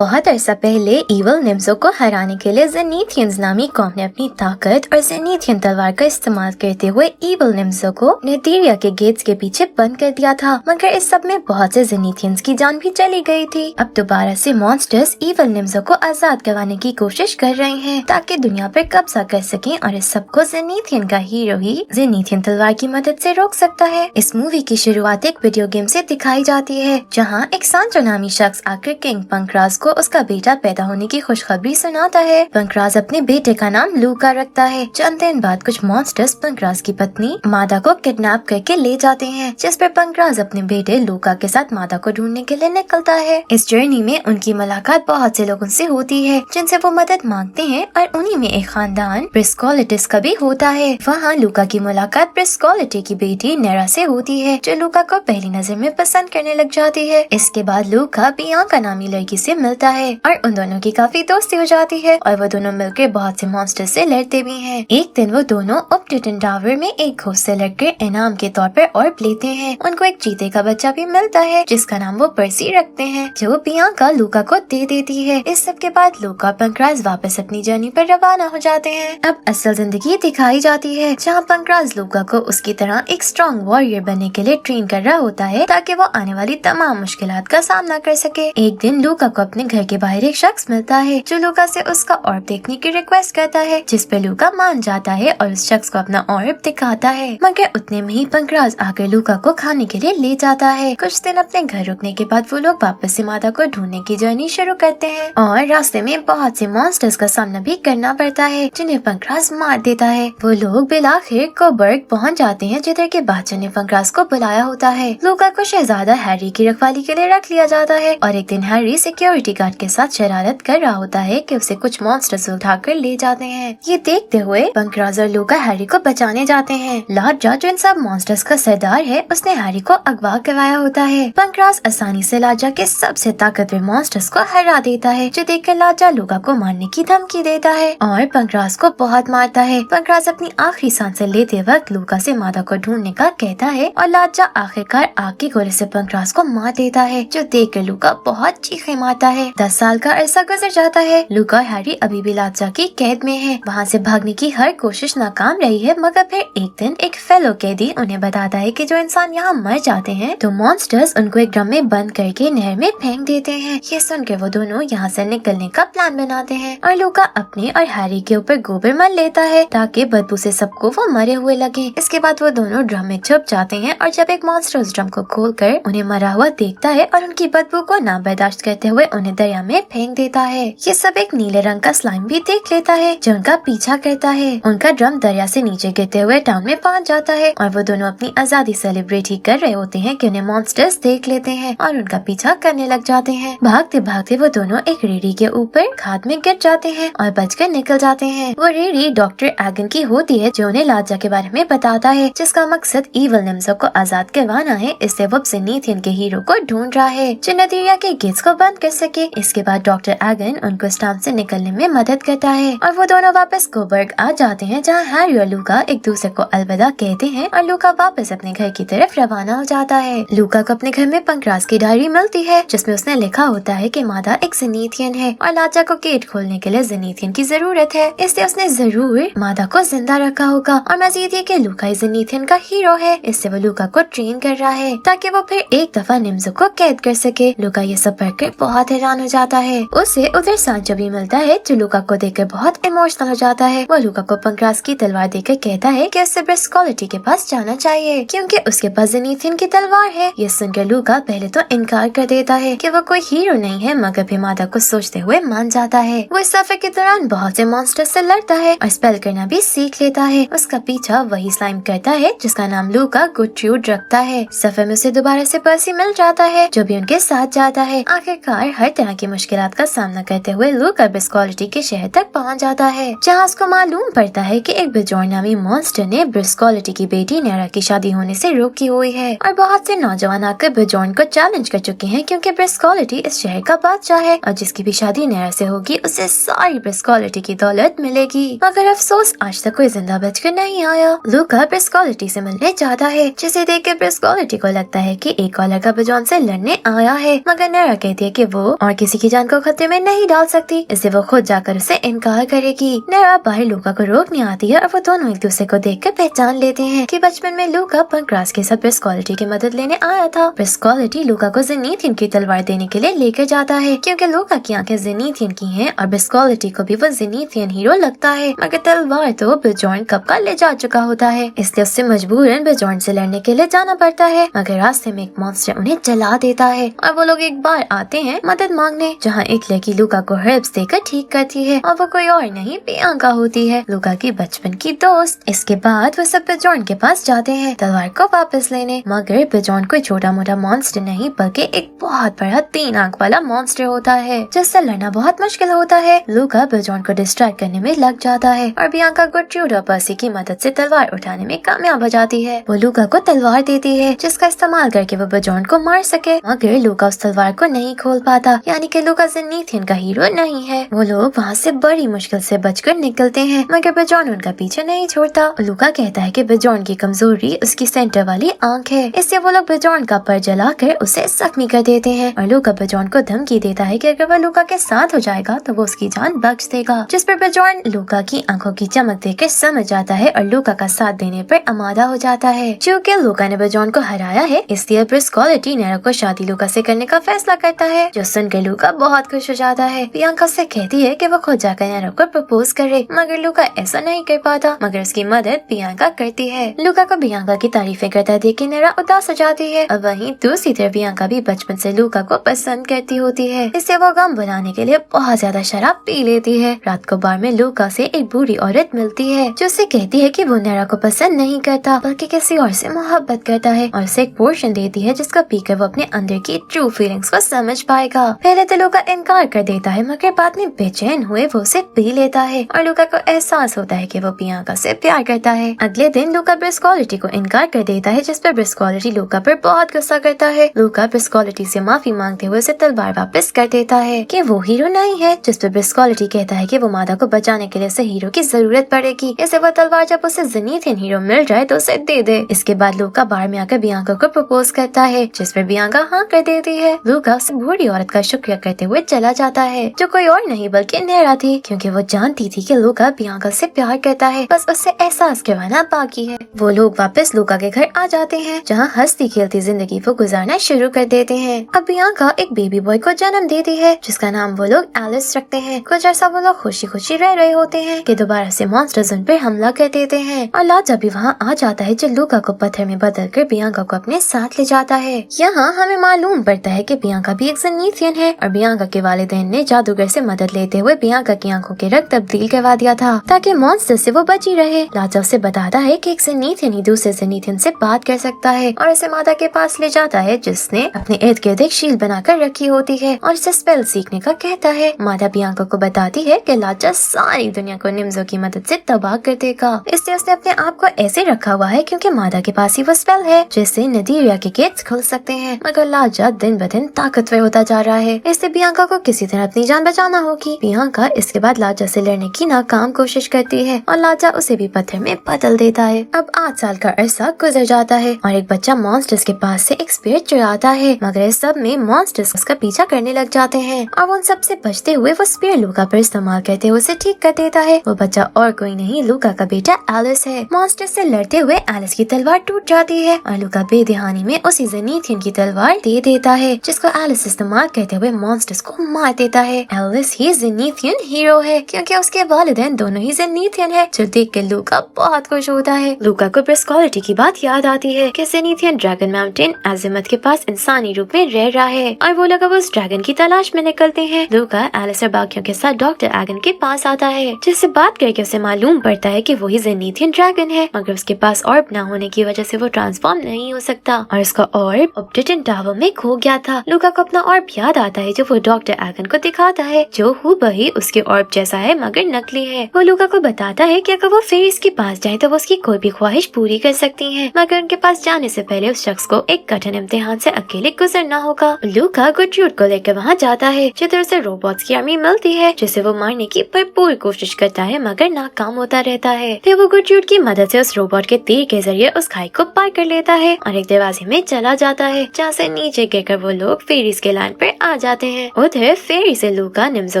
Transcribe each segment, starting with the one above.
बहुत अरसा पहले इवल निम्सो को हराने के लिए जेनीथियंस नामी कौम ने अपनी ताकत और जेनीथियन तलवार का इस्तेमाल करते हुए इवल निम्सो को नेथीरिया के गेट्स के पीछे बंद कर दिया था, मगर इस सब में बहुत से जेनीथियंस की जान भी चली गई थी। अब दोबारा से मॉन्स्टर्स इवल निम्सो को आजाद करवाने की कोशिश कर रहे हैं ताकि दुनिया पर कब्जा कर सकें, और इस सब को जेनीथियन का हीरो ही जेनीथियन तलवार की मदद से रोक सकता है। इस मूवी की शुरुआत एक वीडियो गेम से दिखाई जाती है, जहाँ एक सांचो नामी शख्स आकर किंग पंकराज को उसका बेटा पैदा होने की खुशखबरी सुनाता है। पंकराज अपने बेटे का नाम लूका रखता है। चंद दिन बाद कुछ मॉन्स्टर्स पंकराज की पत्नी मादा को किडनैप करके ले जाते हैं, जिस पर पंकराज अपने बेटे लूका के साथ मादा को ढूंढने के लिए निकलता है। इस जर्नी में उनकी मुलाकात बहुत से लोगों से होती है जिनसे वो मदद मांगते हैं, और उन्हीं में एक खानदान ब्रिस्कोलिटिस का भी होता है। वहाँ लूका की मुलाकात ब्रिस्कोलिटी की बेटी नेरा से होती है, जो लूका को पहली नजर में पसंद करने लग जाती है। इसके बाद लूका बियांका नामी लड़की से मिलता है और उन दोनों की काफी दोस्ती हो जाती है, और वो दोनों मिलकर बहुत से मॉन्स्टर से लड़ते भी हैं। एक दिन वो दोनों उपटिटन टावर में एक घोस्ट से लड़कर इनाम के तौर पर ऑर्ब लेते हैं। उनको एक चीते का बच्चा भी मिलता है जिसका नाम वो पर्सी रखते हैं, जो बियांका लूका को दे देती है। इस सब के बाद लूका पंकराज वापस अपनी जर्नी पर रवाना हो जाते हैं। अब असल जिंदगी दिखाई जाती है, जहाँ पंकराज लूका को उसकी तरह एक स्ट्रॉन्ग वॉरियर बनने के लिए ट्रेन कर रहा होता है ताकि वो आने वाली तमाम मुश्किलात का सामना कर सके। एक दिन लूका को अपने घर के बाहर एक शख्स मिलता है जो लूका से उसका ऑर्ब देखने की रिक्वेस्ट करता है, जिस पे लूका मान जाता है और उस शख्स को अपना ऑर्ब दिखाता है। मगर उतने में ही पंकराज आकर लूका को खाने के लिए ले जाता है। कुछ दिन अपने घर रुकने के बाद वो लोग वापस से मादा को ढूंढने की जर्नी शुरू करते हैं, और रास्ते में बहुत से मॉन्स्टर्स का सामना भी करना पड़ता है जिन्हें पंकराज मार देता है। वो लोग बिलाखिर कोबर्ग पहुँच जाते हैं, जिधर के बादशाह ने पंकराज को बुलाया होता है। लूका को शहजादा हैरी की रखवाली के लिए रख लिया जाता है, और एक दिन हैरी सिक्योरिटी गार्ड के साथ शरारत कर रहा होता है कि उसे कुछ मॉन्स्टर्स उठाकर ले जाते हैं। ये देखते हुए पंकराज और लूका हैरी को बचाने जाते हैं। लाजा, जो इन सब मॉन्स्टर्स का सरदार है, उसने हैरी को अगवा करवाया होता है। पंकराज आसानी से लाजा के सबसे ताकतवर मॉन्स्टर्स को हरा देता है, जो देखकर लाजा लूका को मारने की धमकी देता है और पंकराज को बहुत मारता है। पंकराज अपनी आखिरी सांसें लेते वक्त लूका से मादा को ढूंढने का कहता है, और लाजा आखिरकार आग के गोले से पंकराज को मार देता है, जो देखकर लूका बहुत चीखें मारता है। 10 साल का अरसा गुजर जाता है। लूका और हैरी अभी भी लाजा की कैद में है। वहाँ से भागने की हर कोशिश नाकाम रही है, मगर फिर एक दिन एक फेलो कैदी उन्हें बताता है कि जो इंसान यहाँ मर जाते हैं तो मॉन्स्टर्स उनको एक ड्रम में बंद करके नहर में फेंक देते हैं। ये सुनकर वो दोनों यहाँ से निकलने का प्लान बनाते हैं, और लूका अपने और हैरी के ऊपर गोबर मल लेता है ताकि बदबू से सबको वो मरे हुए लगे। इसके बाद वो दोनों ड्रम में छुप जाते हैं, और जब एक मॉन्स्टर उस ड्रम को खोलकर उन्हें मरा हुआ देखता है और उनकी बदबू को ना बर्दाश्त करते हुए उन्हें दरिया में फेंक देता है। ये सब एक नीले रंग का स्लाइम भी देख लेता है जो उनका पीछा करता है। उनका ड्रम दरिया से नीचे गिरते हुए टाउन में पहुंच जाता है, और वो दोनों अपनी आजादी सेलिब्रेट ही कर रहे होते हैं कि उन्हें मॉन्स्टर्स देख लेते हैं और उनका पीछा करने लग जाते हैं। भागते भागते वो दोनों एक रेडी के ऊपर खाद में गिर जाते हैं और बचकर निकल जाते हैं। वो रेडी डॉक्टर एगन की होती है, जो उन्हें लाजा के बारे में बताता है, जिसका मकसद इवल निम्सो को आजाद करवाना है। इससे वो जेनीथियन के हीरो को ढूंढ रहा है जो नेथीरिया के गेट्स को बंद कर सके। इसके बाद डॉक्टर एगन उनको इस टाउन से निकलने में मदद करता है, और वो दोनों वापस कोबर्ग आ जाते हैं, जहाँ हैरी और लूका एक दूसरे को अलविदा कहते हैं, और लूका वापस अपने घर की तरफ रवाना हो जाता है। लूका को अपने घर में पंकराज की डायरी मिलती है, जिसमें उसने लिखा होता है कि मादा एक जेनीथियन है और लाजा को गेट खोलने के लिए जेनीथियन की जरूरत है, इसलिए उसने जरूर मादा को जिंदा रखा होगा। और मजीद ये कि लूका जेनीथियन का हीरो है, इससे वो लूका को ट्रेन कर रहा है ताकि वो फिर एक दफा निम्सो को कैद कर सके। लूका ये सब पढ़कर बहुत हैरान हो जाता है। उसे उधर सांचो भी मिलता है, जो लूका को देखकर बहुत इमोशनल हो जाता है। वो लूका को पंकराज की तलवार देकर कहता है कि उसे ब्रिस्कोलिटी के पास जाना चाहिए क्योंकि उसके पास जेनीथियन की तलवार है। ये सुनकर लूका पहले तो इनकार कर देता है कि वो कोई हीरो नहीं है, मगर फिर मादा को सोचते हुए मान जाता है। वो इस सफर के दौरान बहुत से मॉन्स्टर से लड़ता है और स्पेल करना भी सीख लेता है। उसका पीछा वही स्लाइम करता है जिसका नाम लूका गुट्रूड रखता है। सफर में उसे दोबारा से पर्सी मिल जाता है, जो भी उनके साथ जाता है। आखिरकार हर तरह की मुश्किलात का सामना करते हुए लूका ब्रिस्कोलिटी के शहर तक पहुंच जाता है, जहां उसको मालूम पड़ता है कि एक बिजोर नामी मॉन्स्टर ने ब्रिस्कोलिटी की बेटी नेरा की शादी होने से रोकी हुई है, और बहुत से नौजवान आकर बिजोर्न को चैलेंज कर चुके हैं क्योंकि ब्रिस्कोलिटी इस शहर का बादशाह है, और जिसकी भी शादी नेरा से होगी उसे सारी ब्रिस्कोलिटी की दौलत मिलेगी। मगर अफसोस आज तक कोई जिंदा बचकर नहीं आया। लूका ब्रिस्कोलिटी से मिलने जाता है, जिसे देख के ब्रिस्कोलिटी को लगता है कि एक और लड़का बिजोर्न से लड़ने आया है, मगर नेरा कहती है कि वो और किसी की जान को खतरे में नहीं डाल सकती, इसलिए वो खुद जाकर उसे इनकार करेगी। नेरा बाहर लूका को रोकने आती है और वो दोनों एक दूसरे को देखकर पहचान लेते हैं कि बचपन में लूका पंक्रास के साथ ब्रिस्कोलिटी की मदद लेने आया था। ब्रिस्कोलिटी लूका को ज़ेनीथियन की तलवार देने के लिए लेकर जाता है क्योंकि लूका की आंखें ज़ेनीथियन की हैं और ब्रिस्कोलिटी को भी वो ज़ेनीथियन हीरो लगता है, मगर तलवार तो बेजॉर्न कब का ले जा चुका होता है, इसलिए उससे मजबूरन बेजॉर्न से लड़ने के लिए जाना पड़ता है। मगर रास्ते में एक मॉन्स्टर उन्हें जला देता है और वो लोग एक बार आते हैं मदद मांगने, जहाँ एक लड़की लूका को हर्ब्स देकर ठीक करती है और वो कोई और नहीं बियांका होती है, लूका की बचपन की दोस्त। इसके बाद वो सब बेजॉर्न के पास जाते हैं तलवार को वापस लेने, मगर बेजॉर्न कोई छोटा मोटा मॉन्स्टर नहीं बल्कि एक बहुत बड़ा 3 आंख वाला मॉन्स्टर होता है जिससे लड़ना बहुत मुश्किल होता है। लूका बेजॉर्न को डिस्ट्रैक्ट करने में लग जाता है और बियांका गेर्ट्रूड और पर्सी की मदद से तलवार उठाने में कामयाब हो जाती है। वो लूका को तलवार देती है जिसका इस्तेमाल करके वो बेजॉर्न को मार सके, मगर लूका उस तलवार को नहीं खोल पाता, यानी कि लूका ज़ेनीथियन का हीरो नहीं है। वो लोग वहाँ से बड़ी मुश्किल से बचकर निकलते हैं, मगर बेजॉर्न उनका पीछे नहीं छोड़ता। लूका कहता है कि बेजॉर्न की कमजोरी उसकी सेंटर वाली आंख है, इससे वो लोग बेजॉर्न का पर जलाकर उसे जख्मी कर देते हैं और लूका बेजॉर्न को धमकी देता है कि अगर वो लूका के साथ हो जाएगा तो वो उसकी जान बख्श देगा, जिस पर बेजॉर्न लूका की आंखों की चमक देखकर समझ जाता है और लूका का साथ देने पर आमादा हो जाता है। चूँकि लूका ने बेजॉर्न को हराया है, इसलिए ब्रिस्कोलिटी नेरा को शादी लूका से करने का फैसला करता है, जो सुनकर लूका बहुत खुश हो जाता है। बियांका उससे कहती है कि वो खुद जाकर नेरा को प्रपोज करे, मगर लूका ऐसा नहीं कर पाता, मगर उसकी मदद बियांका करती है। लूका को बियांका की तारीफें करता देख के नेरा उदास हो जाती है और वहीं दूसरी तरफ बियांका भी बचपन से लूका को पसंद करती होती है, इससे वो गम बनाने के लिए बहुत ज्यादा शराब पी लेती है। रात को बार में लूका से एक बूढ़ी औरत मिलती है जो उससे कहती है कि वो नेरा को पसंद नहीं करता बल्कि किसी और से मोहब्बत करता है और उसे एक पोर्शन देती है जिसका पीकर वो अपने अंदर की ट्रू फीलिंग्स को समझ पाएगा। पहले तो लूका इनकार कर देता है, मगर बाद में बेचैन हुए वो उसे पी लेता है और लूका को एहसास होता है कि वो बियांका से प्यार करता है। अगले दिन लूका ब्रिस्कोलिटी को इनकार कर देता है, जिस पर ब्रिस्कोलिटी लूका पर बहुत गुस्सा करता है। लूका ब्रिस्कोलिटी से माफी मांगते हुए उसे तलवार वापस कर देता है कि वो हीरो नहीं है, जिस पर ब्रिस्कोलिटी कहता है कि वो मादा को बचाने के लिए उसे हीरो की जरूरत पड़ेगी, इसे वो तलवार जब उसे ज़ेनीथियन हीरो मिल जाए तो उसे दे दे। इसके बाद लूका बार में आकर बियांका को प्रपोज करता है, जिस पर बियांका हाँ कर देती है। लूका उस बूढ़ी औरत का शुक्रिया करते हुए चला जाता है, जो कोई और नहीं बल्कि नेरा थी, क्योंकि वो जानती थी कि लूका बियांका से प्यार करता है, बस उससे एहसास करवाना बाकी है। वो लोग वापस लूका के घर आ जाते हैं, जहाँ हंसती खेलती जिंदगी वो गुजारना शुरू कर देते हैं। अब बियांका एक बेबी बॉय को जन्म देती है, जिसका नाम वो लोग एलिस रखते हैं। कुछ ऐसा वो लोग खुशी खुशी रह रहे होते हैं कि दोबारा से मॉन्स्टर्स उन पर हमला कर देते हैं और लाजा भी वहाँ आ जाता है, जो लूका को पत्थर में बदल कर बियांका को अपने साथ ले जाता है। यहाँ हमें मालूम पड़ता है कि बियांका भी एक ज़ेनीथियन है और बियांका के वालिदैन ने जादूगर से मदद लेते हुए बियांका की आंखों के रंग तब्दील करवा दिया था ताकि मॉन्स्टर से वो बची रहे। लाजा उसे बताता है कि एक ज़ेनीथियन ही दूसरे ज़ेनीथियन से बात कर सकता है और उसे मादा के पास ले जाता है, जिसने अपने इर्द गिर्द एक शील्ड बनाकर रखी होती है और उसे स्पेल सीखने का कहता है। मादा बियांका को बताती है कि लाजा सारी दुनिया को निम्जो की मदद से तबाह कर देगा, इसलिए उसने अपने आप को ऐसे रखा हुआ है क्योंकि मादा के पास ही वो स्पेल है जिससे नदीरिया के गेट्स खुल सकते हैं। मगर लाजा दिन ब दिन ताकतवर होता जा रहा है, इससे बियांका को किसी तरह अपनी जान बचाना होगी। बियांका इसके बाद लाजा से लड़ने की नाकाम कोशिश करती है और लाजा उसे भी पत्थर में बदल देता है। अब 8 साल का अरसा गुजर जाता है और एक बच्चा मॉन्स्टर्स के पास से एक स्पीयर चुराता है, मगर इस सब में मॉन्स्टर्स उसका पीछा करने लग जाते हैं और उन सब से बचते हुए वो स्पीयर लूका पर इस्तेमाल करते हुए उसे ठीक कर देता है। वो बच्चा और कोई नहीं, लूका का बेटा एलिस है। मॉन्स्टर से लड़ते हुए एलिस की तलवार टूट जाती है और लूका बेदहानी में उसी ज़ेनीथियन की तलवार दे देता है, जिसको एलिस इस्तेमाल करते हुए मॉन्स्टर्स को मार देता है। एलिस ही ज़ेनीथियन हीरो है क्योंकि उसके वालिदैन दोनों ही ज़ेनीथियन है, जो देख के लूका बहुत खुश होता है। लूका को ब्रिस्कोलिटी की बात याद आती है कि ज़ेनीथियन ड्रैगन माउंटेन अज़ीमुथ के पास इंसानी रूप में रह रहा है और वो लोग अब उस ड्रैगन की तलाश में निकलते हैं। लूका एलिस और बाकियों के साथ डॉक्टर एगन के पास आता है, जिससे बात करके उसे मालूम पड़ता है कि वही ज़ेनीथियन ड्रैगन है, मगर उसके पास ऑर्ब न होने की वजह से वो ट्रांसफॉर्म नहीं हो सकता और उसका ऑर्ब ऑब्टिटन टावर में खो गया था। लूका को अपना ऑर्ब याद आता है, जो वो डॉक्टर एगन को दिखाता है, जो हूबहू उसके ऑर्ब जैसा है मगर नकली है। वो लूका को बताता है कि अगर वो फेरिस के पास जाए तो वो उसकी कोई भी ख्वाहिश पूरी कर सकती है, मगर उनके पास जाने से पहले उस शख्स को एक कठिन इम्तिहान से अकेले गुजरना होगा। लूका गेर्ट्रूड को लेकर वहाँ जाता है, जिधर उसे रोबोट्स की आर्मी मिलती है, जिसे वो मारने की भरपूर कोशिश करता है मगर नाकाम होता रहता है। फिर वो गेर्ट्रूड की मदद से उस रोबोट के तीर के जरिए उस खाई को पार कर लेता है और एक दरवाजे में चला जाता है, जहाँ से नीचे गिरकर वो लोग फेरिस के लैंड पर आ आ जाते हैं। उधर फेरी से लूका निम्सो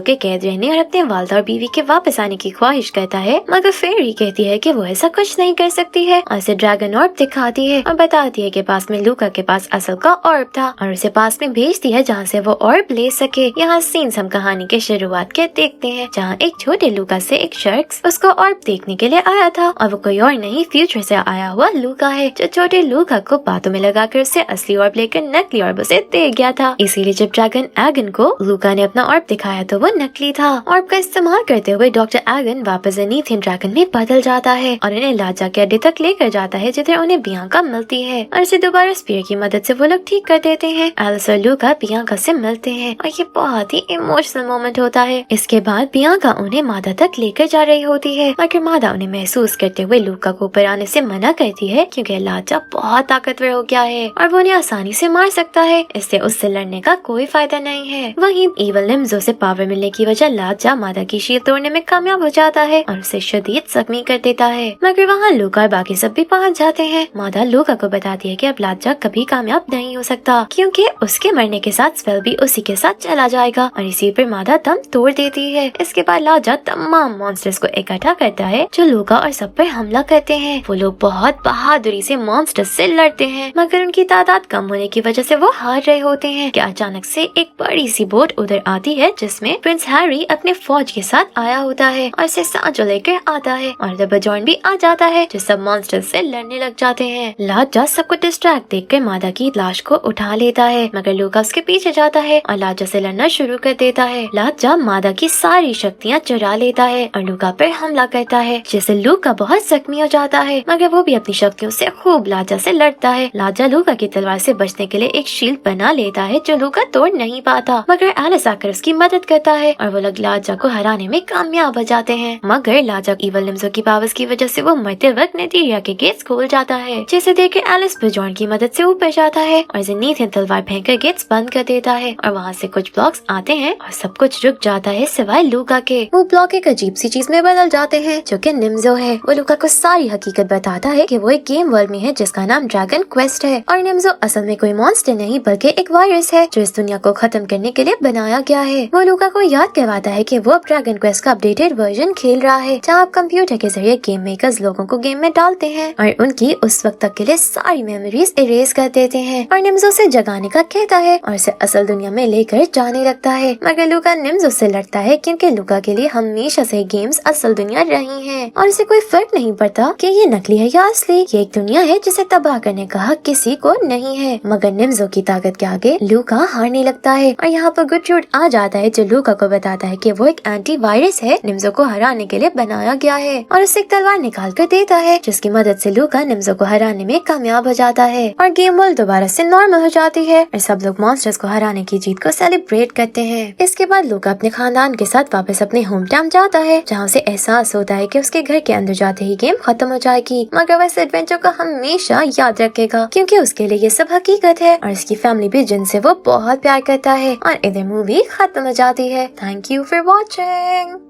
के कैद रहने और अपने वालिदा और बीवी के वापस आने की ख्वाहिश करता है, मगर फेरी कहती है कि वो ऐसा कुछ नहीं कर सकती है और उसे ड्रैगन ऑर्ब दिखाती है और बताती है कि पास में लूका के पास असल का ऑर्ब था और उसे पास में भेजती है जहाँ से वो ऑर्ब ले सके। यहाँ सीन्स हम कहानी के शुरुआत के देखते हैं, जहाँ एक छोटे लूका से एक शख्स उसको ऑर्ब देखने के लिए आया था और वो कोई और नहीं फ्यूचर से आया हुआ लूका है, जो छोटे लूका को बातों में लगाकर उससे असली ऑर्ब लेकर नकली ऑर्ब उसे दे गया था। इसीलिए जब ड्रैगन एगन को लूका ने अपना ऑर्ब दिखाया तो वो नकली था। ऑर्ब का इस्तेमाल करते हुए डॉक्टर एगन वापस नीथियन ड्रैगन में बदल जाता है और उन्हें लाजा के अड्डे तक लेकर जाता है, जिधर उन्हें बियांका मिलती है और इसे दोबारा स्पीयर की मदद से वो लोग ठीक कर देते हैं। एलिस और लूका बियांका से मिलते हैं और ये बहुत ही इमोशनल मोमेंट होता है। इसके बाद बियांका उन्हें मादा तक लेकर जा रही होती है, मगर मादा उन्हें महसूस करते हुए लूका को ऊपर आने से मना करती है, क्योंकि लाजा बहुत ताकतवर हो गया है और वो उन्हें आसानी से मार सकता है, इससे उससे लड़ने का कोई फायदा नहीं है। वहीं इवल निम्सो से पावर मिलने की वजह लाजा मादा की शील्ड तोड़ने में कामयाब हो जाता है और उसे शदीद जख्मी कर देता है, मगर वहाँ लूका और बाकी सब भी पहुँच जाते हैं। मादा लूका को बताती है कि अब लाजा कभी कामयाब नहीं हो सकता, क्योंकि उसके मरने के साथ स्पेल भी उसी के साथ चला जाएगा और इसी पर मादा दम तोड़ देती है। इसके बाद लाजा तमाम मॉन्स्टर्स को इकट्ठा करता है जो लूका और सब पर हमला करते हैं। वो लोग बहुत बहादुरी से मॉन्स्टर्स से लड़ते हैं, मगर उनकी तादाद कम होने की वजह से वो हार रहे होते हैं कि अचानक से एक बड़ी सी बोट उधर आती है, जिसमें प्रिंस हैरी अपने फौज के साथ आया होता है और इसे सांचो लेकर आता है और द बजॉर्न भी आ जाता है, जो सब मॉन्स्टर्स से लड़ने लग जाते हैं। लाजा सबको डिस्ट्रैक्ट देखकर मादा की लाश को उठा लेता है, मगर लूका उसके पीछे जाता है और लाजा से लड़ना शुरू कर देता है। लाजा मादा की सारी शक्तियाँ चुरा लेता है और लूका पर हमला करता है, जिससे लूका बहुत जख्मी हो जाता है, मगर वो भी अपनी शक्तियों से खूब लाजा से लड़ता है। लाजा लूका की तलवार से बचने के लिए एक शील्ड बना लेता है जो लूका तोड़ नहीं पाता, मगर एलिस आकर उसकी मदद करता है और वो लोग लाजा को हराने में कामयाब हो जाते हैं। मगर लाजा इवल निम्सो की पावर्स की वजह से वो मरते वक्त नेथीरिया के गेट्स खोल जाता है, जिसे देखकर एलिस बजॉर्न की मदद से ऊपर जाता है और नीथियन तलवार फेंककर गेट्स बंद कर देता है और वहाँ से कुछ ब्लॉक्स आते हैं और सब कुछ रुक जाता है सिवाय लूका के। वो ब्लॉक एक अजीब सी चीज में बदल जाते हैं जो कि निम्सो है। वो लूका को सारी हकीकत बताता है कि वो एक गेम वर्ल्ड में है जिसका नाम ड्रैगन क्वेस्ट है और निम्सो असल में कोई मॉन्स्टर नहीं बल्कि एक वायरस है जो इस दुनिया को खत्म करने के लिए बनाया गया है। वो लूका को याद करवाता है कि वो अब ड्रैगन क्वेस्ट का अपडेटेड वर्जन खेल रहा है, जहाँ आप कंप्यूटर के जरिए गेम मेकर्स लोगों को गेम में डालते हैं और उनकी उस वक्त तक के लिए सारी मेमोरीज इरेज कर देते हैं और निम्सो से जगाने का कहता है और उसे असल दुनिया में लेकर जाने लगता है। मगर लूका निम्सो से लड़ता है, क्योंकि लूका के लिए हमेशा से गेम्स असल दुनिया रही हैं और इसे कोई फर्क नहीं पड़ता कि ये नकली है या असली। ये एक दुनिया है जिसे तबाह करने का हक किसी को नहीं है। मगर निम्सो की ताकत के आगे लूका हारने लगता है और यहाँ पर गुडशूट आ जाता है, जो लूका को बताता है कि वो एक एंटी वायरस है निम्सो को हराने के लिए बनाया गया है और उसे एक तलवार निकाल कर देता है, जिसकी मदद से लूका निम्सो को हराने में कामयाब हो जाता है और गेम वर्ल्ड दोबारा से नॉर्मल हो जाती है और सब लोग मॉन्स्टर्स को हराने की जीत को सेलिब्रेट करते हैं। इसके बाद लूका अपने खानदान के साथ वापस अपने होम टाउन जाता है, जहाँ उसे एहसास होता है कि उसके घर के अंदर जाते ही गेम खत्म हो जाएगी, मगर वह इस एडवेंचर को हमेशा याद रखेगा, क्योंकि उसके लिए ये सब हकीकत है और इसकी फैमिली भी जिनसे वो बहुत प्यार करता है। और इधर मूवी खत्म हो जाती है। Thank you for watching.